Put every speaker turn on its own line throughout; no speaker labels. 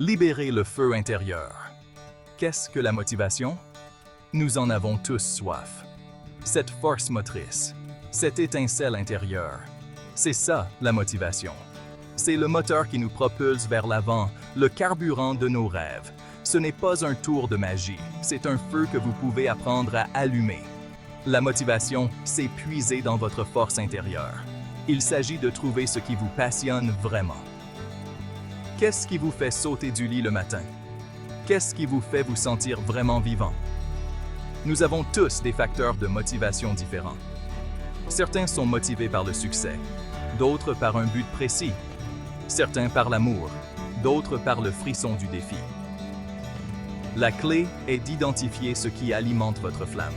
Libérez le feu intérieur. Qu'est-ce que la motivation? Nous en avons tous soif. Cette force motrice, cette étincelle intérieure, c'est ça la motivation. C'est le moteur qui nous propulse vers l'avant, le carburant de nos rêves. Ce n'est pas un tour de magie, c'est un feu que vous pouvez apprendre à allumer. La motivation, c'est puiser dans votre force intérieure. Il s'agit de trouver ce qui vous passionne vraiment. Qu'est-ce qui vous fait sauter du lit le matin? Qu'est-ce qui vous fait vous sentir vraiment vivant? Nous avons tous des facteurs de motivation différents. Certains sont motivés par le succès, d'autres par un but précis, certains par l'amour, d'autres par le frisson du défi. La clé est d'identifier ce qui alimente votre flamme.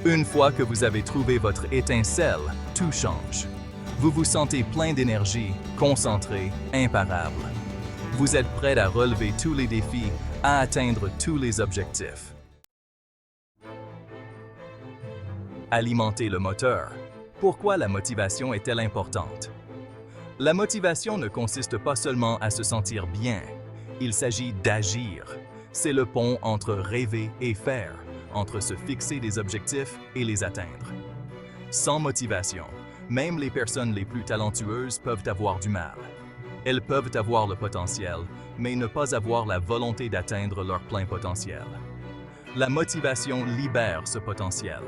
Une fois que vous avez trouvé votre étincelle, tout change. Vous vous sentez plein d'énergie, concentré, imparable. Vous êtes prêt à relever tous les défis, à atteindre tous les objectifs. Alimenter le moteur. Pourquoi la motivation est-elle importante? La motivation ne consiste pas seulement à se sentir bien. Il s'agit d'agir. C'est le pont entre rêver et faire, entre se fixer des objectifs et les atteindre. Sans motivation, même les personnes les plus talentueuses peuvent avoir du mal. Elles peuvent avoir le potentiel, mais ne pas avoir la volonté d'atteindre leur plein potentiel. La motivation libère ce potentiel.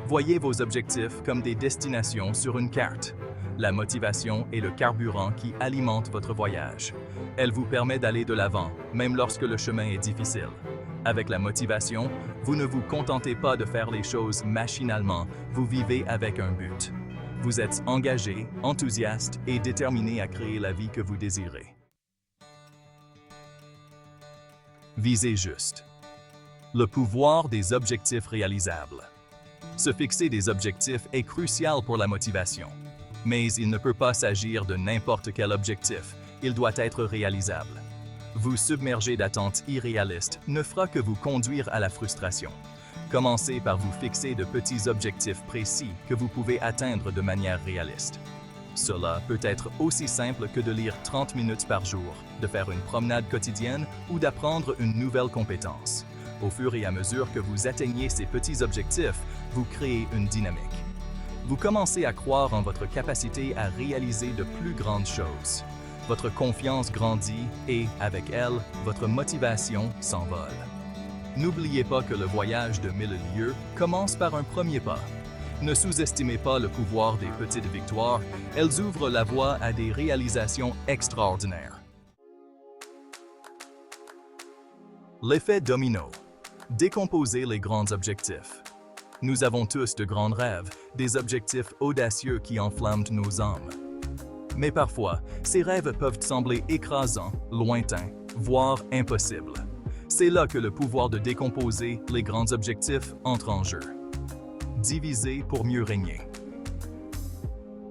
Voyez vos objectifs comme des destinations sur une carte. La motivation est le carburant qui alimente votre voyage. Elle vous permet d'aller de l'avant, même lorsque le chemin est difficile. Avec la motivation, vous ne vous contentez pas de faire les choses machinalement, vous vivez avec un but. Vous êtes engagé, enthousiaste et déterminé à créer la vie que vous désirez. Visez juste. Le pouvoir des objectifs réalisables. Se fixer des objectifs est crucial pour la motivation. Mais il ne peut pas s'agir de n'importe quel objectif, il doit être réalisable. Vous submerger d'attentes irréalistes ne fera que vous conduire à la frustration. Commencez par vous fixer de petits objectifs précis que vous pouvez atteindre de manière réaliste. Cela peut être aussi simple que de lire 30 minutes par jour, de faire une promenade quotidienne ou d'apprendre une nouvelle compétence. Au fur et à mesure que vous atteignez ces petits objectifs, vous créez une dynamique. Vous commencez à croire en votre capacité à réaliser de plus grandes choses. Votre confiance grandit et, avec elle, votre motivation s'envole. N'oubliez pas que le voyage de 1000 lieues commence par un premier pas. Ne sous-estimez pas le pouvoir des petites victoires, elles ouvrent la voie à des réalisations extraordinaires. L'effet domino. Décomposer les grands objectifs. Nous avons tous de grands rêves, des objectifs audacieux qui enflamment nos âmes. Mais parfois, ces rêves peuvent sembler écrasants, lointains, voire impossibles. C'est là que le pouvoir de décomposer les grands objectifs entre en jeu. Diviser pour mieux régner.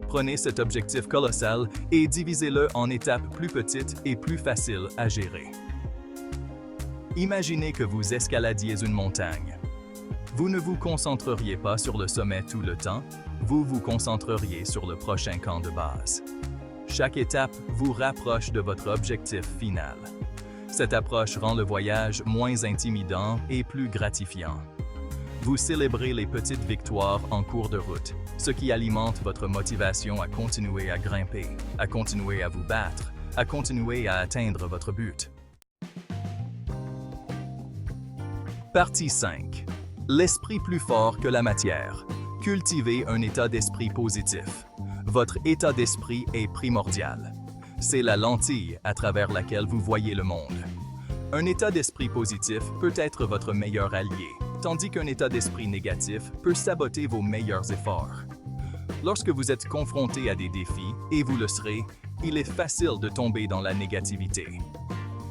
Prenez cet objectif colossal et divisez-le en étapes plus petites et plus faciles à gérer. Imaginez que vous escaladiez une montagne. Vous ne vous concentreriez pas sur le sommet tout le temps, vous vous concentreriez sur le prochain camp de base. Chaque étape vous rapproche de votre objectif final. Cette approche rend le voyage moins intimidant et plus gratifiant. Vous célébrez les petites victoires en cours de route, ce qui alimente votre motivation à continuer à grimper, à continuer à vous battre, à continuer à atteindre votre but. Partie 5. L'esprit plus fort que la matière. Cultivez un état d'esprit positif. Votre état d'esprit est primordial. C'est la lentille à travers laquelle vous voyez le monde. Un état d'esprit positif peut être votre meilleur allié, tandis qu'un état d'esprit négatif peut saboter vos meilleurs efforts. Lorsque vous êtes confronté à des défis, et vous le serez, il est facile de tomber dans la négativité.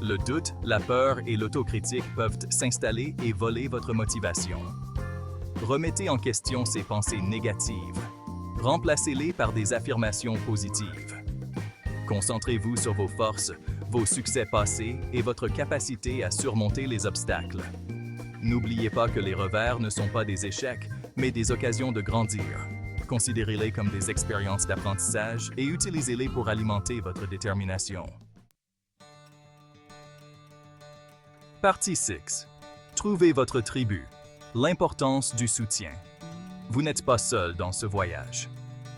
Le doute, la peur et l'autocritique peuvent s'installer et voler votre motivation. Remettez en question ces pensées négatives. Remplacez-les par des affirmations positives. Concentrez-vous sur vos forces, vos succès passés et votre capacité à surmonter les obstacles. N'oubliez pas que les revers ne sont pas des échecs, mais des occasions de grandir. Considérez-les comme des expériences d'apprentissage et utilisez-les pour alimenter votre détermination. Partie 6. Trouvez votre tribu. L'importance du soutien. Vous n'êtes pas seul dans ce voyage.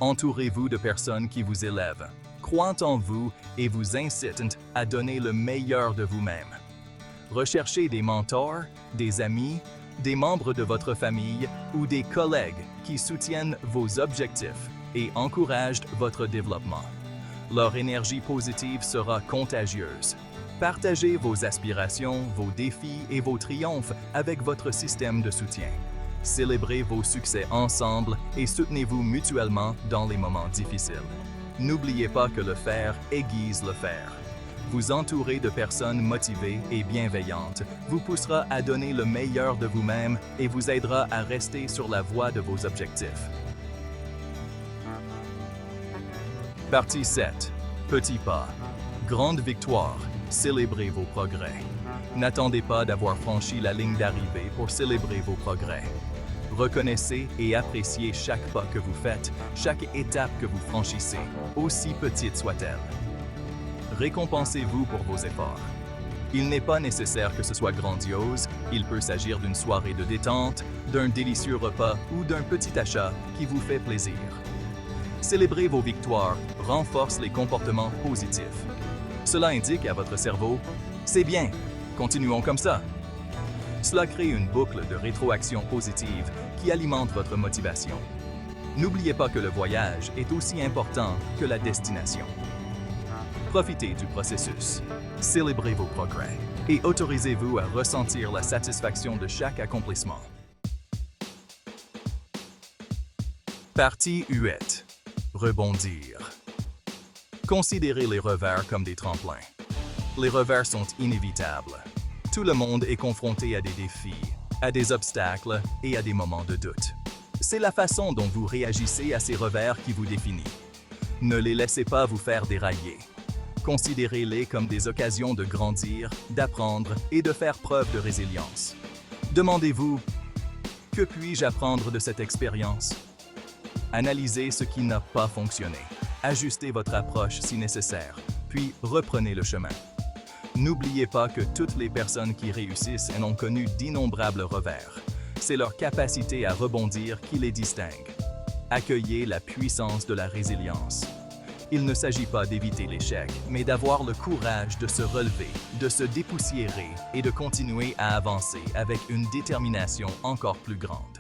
Entourez-vous de personnes qui vous élèvent, croient en vous et vous incitent à donner le meilleur de vous-même. Recherchez des mentors, des amis, des membres de votre famille ou des collègues qui soutiennent vos objectifs et encouragent votre développement. Leur énergie positive sera contagieuse. Partagez vos aspirations, vos défis et vos triomphes avec votre système de soutien. Célébrez vos succès ensemble et soutenez-vous mutuellement dans les moments difficiles. N'oubliez pas que le faire aiguise le faire. Vous entourer de personnes motivées et bienveillantes vous poussera à donner le meilleur de vous-même et vous aidera à rester sur la voie de vos objectifs. Partie 7. Petits pas. Grande victoire. Célébrez vos progrès. N'attendez pas d'avoir franchi la ligne d'arrivée pour célébrer vos progrès. Reconnaissez et appréciez chaque pas que vous faites, chaque étape que vous franchissez, aussi petite soit-elle. Récompensez-vous pour vos efforts. Il n'est pas nécessaire que ce soit grandiose, il peut s'agir d'une soirée de détente, d'un délicieux repas ou d'un petit achat qui vous fait plaisir. Célébrer vos victoires renforce les comportements positifs. Cela indique à votre cerveau « C'est bien, continuons comme ça ». Cela crée une boucle de rétroaction positive qui alimente votre motivation. N'oubliez pas que le voyage est aussi important que la destination. Profitez du processus, célébrez vos progrès et autorisez-vous à ressentir la satisfaction de chaque accomplissement. Partie 8. Rebondir. Considérez les revers comme des tremplins. Les revers sont inévitables. Tout le monde est confronté à des défis, à des obstacles et à des moments de doute. C'est la façon dont vous réagissez à ces revers qui vous définit. Ne les laissez pas vous faire dérailler. Considérez-les comme des occasions de grandir, d'apprendre et de faire preuve de résilience. Demandez-vous « Que puis-je apprendre de cette expérience ?» Analysez ce qui n'a pas fonctionné. Ajustez votre approche si nécessaire, puis reprenez le chemin. N'oubliez pas que toutes les personnes qui réussissent en ont connu d'innombrables revers. C'est leur capacité à rebondir qui les distingue. Accueillez la puissance de la résilience. Il ne s'agit pas d'éviter l'échec, mais d'avoir le courage de se relever, de se dépoussiérer et de continuer à avancer avec une détermination encore plus grande.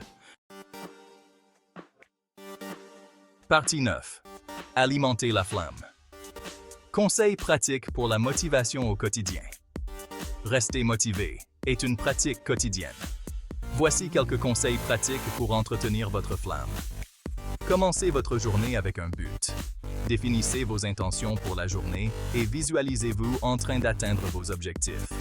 Partie 9. Alimenter la flamme. Conseils pratiques pour la motivation au quotidien. Rester motivé est une pratique quotidienne. Voici quelques conseils pratiques pour entretenir votre flamme. Commencez votre journée avec un but. Définissez vos intentions pour la journée et visualisez-vous en train d'atteindre vos objectifs.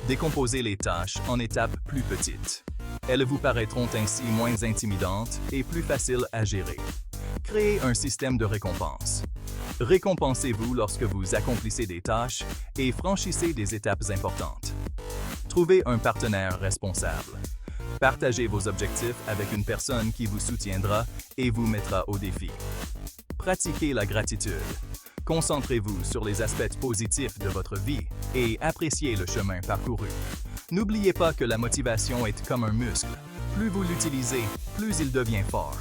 Décomposez les tâches en étapes plus petites. Elles vous paraîtront ainsi moins intimidantes et plus faciles à gérer. Créez un système de récompense. Récompensez-vous lorsque vous accomplissez des tâches et franchissez des étapes importantes. Trouvez un partenaire responsable. Partagez vos objectifs avec une personne qui vous soutiendra et vous mettra au défi. Pratiquez la gratitude. Concentrez-vous sur les aspects positifs de votre vie et appréciez le chemin parcouru. N'oubliez pas que la motivation est comme un muscle. Plus vous l'utilisez, plus il devient fort.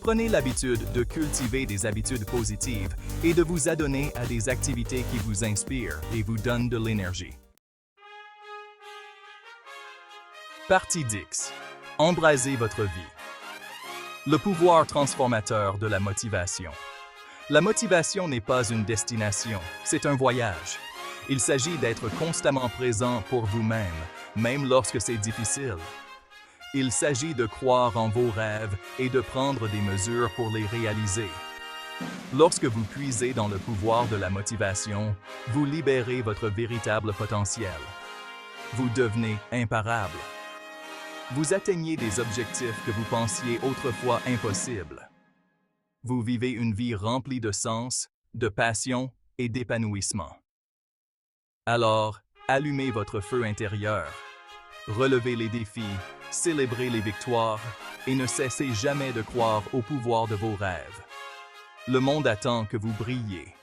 Prenez l'habitude de cultiver des habitudes positives et de vous adonner à des activités qui vous inspirent et vous donnent de l'énergie. Partie 10. Embrasez votre vie. Le pouvoir transformateur de la motivation. La motivation n'est pas une destination, c'est un voyage. Il s'agit d'être constamment présent pour vous-même, même lorsque c'est difficile. Il s'agit de croire en vos rêves et de prendre des mesures pour les réaliser. Lorsque vous puisez dans le pouvoir de la motivation, vous libérez votre véritable potentiel. Vous devenez imparable. Vous atteignez des objectifs que vous pensiez autrefois impossibles. Vous vivez une vie remplie de sens, de passion et d'épanouissement. Alors, allumez votre feu intérieur. Relevez les défis, célébrez les victoires et ne cessez jamais de croire au pouvoir de vos rêves. Le monde attend que vous brilliez.